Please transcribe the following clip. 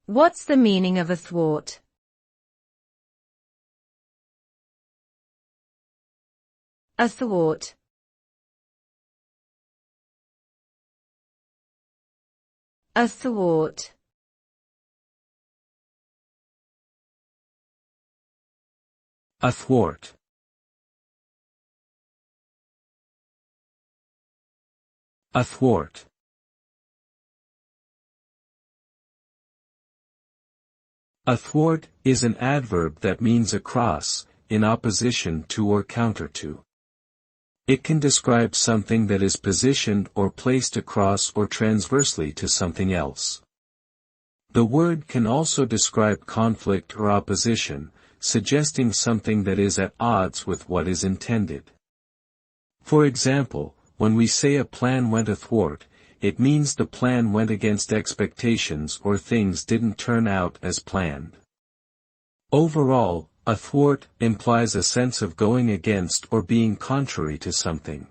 What's the meaning of athwart? Athwart. Athwart. Athwart. Athwart. Athwart is an adverb that means across, in opposition to or counter to. It can describe something that is positioned or placed across or transversely to something else. The word can also describe conflict or opposition, suggesting something that is at odds with what is intended. For example, when we say a plan went athwart, it means the plan went against expectations or things didn't turn out as planned. Overall, athwart implies a sense of going against or being contrary to something.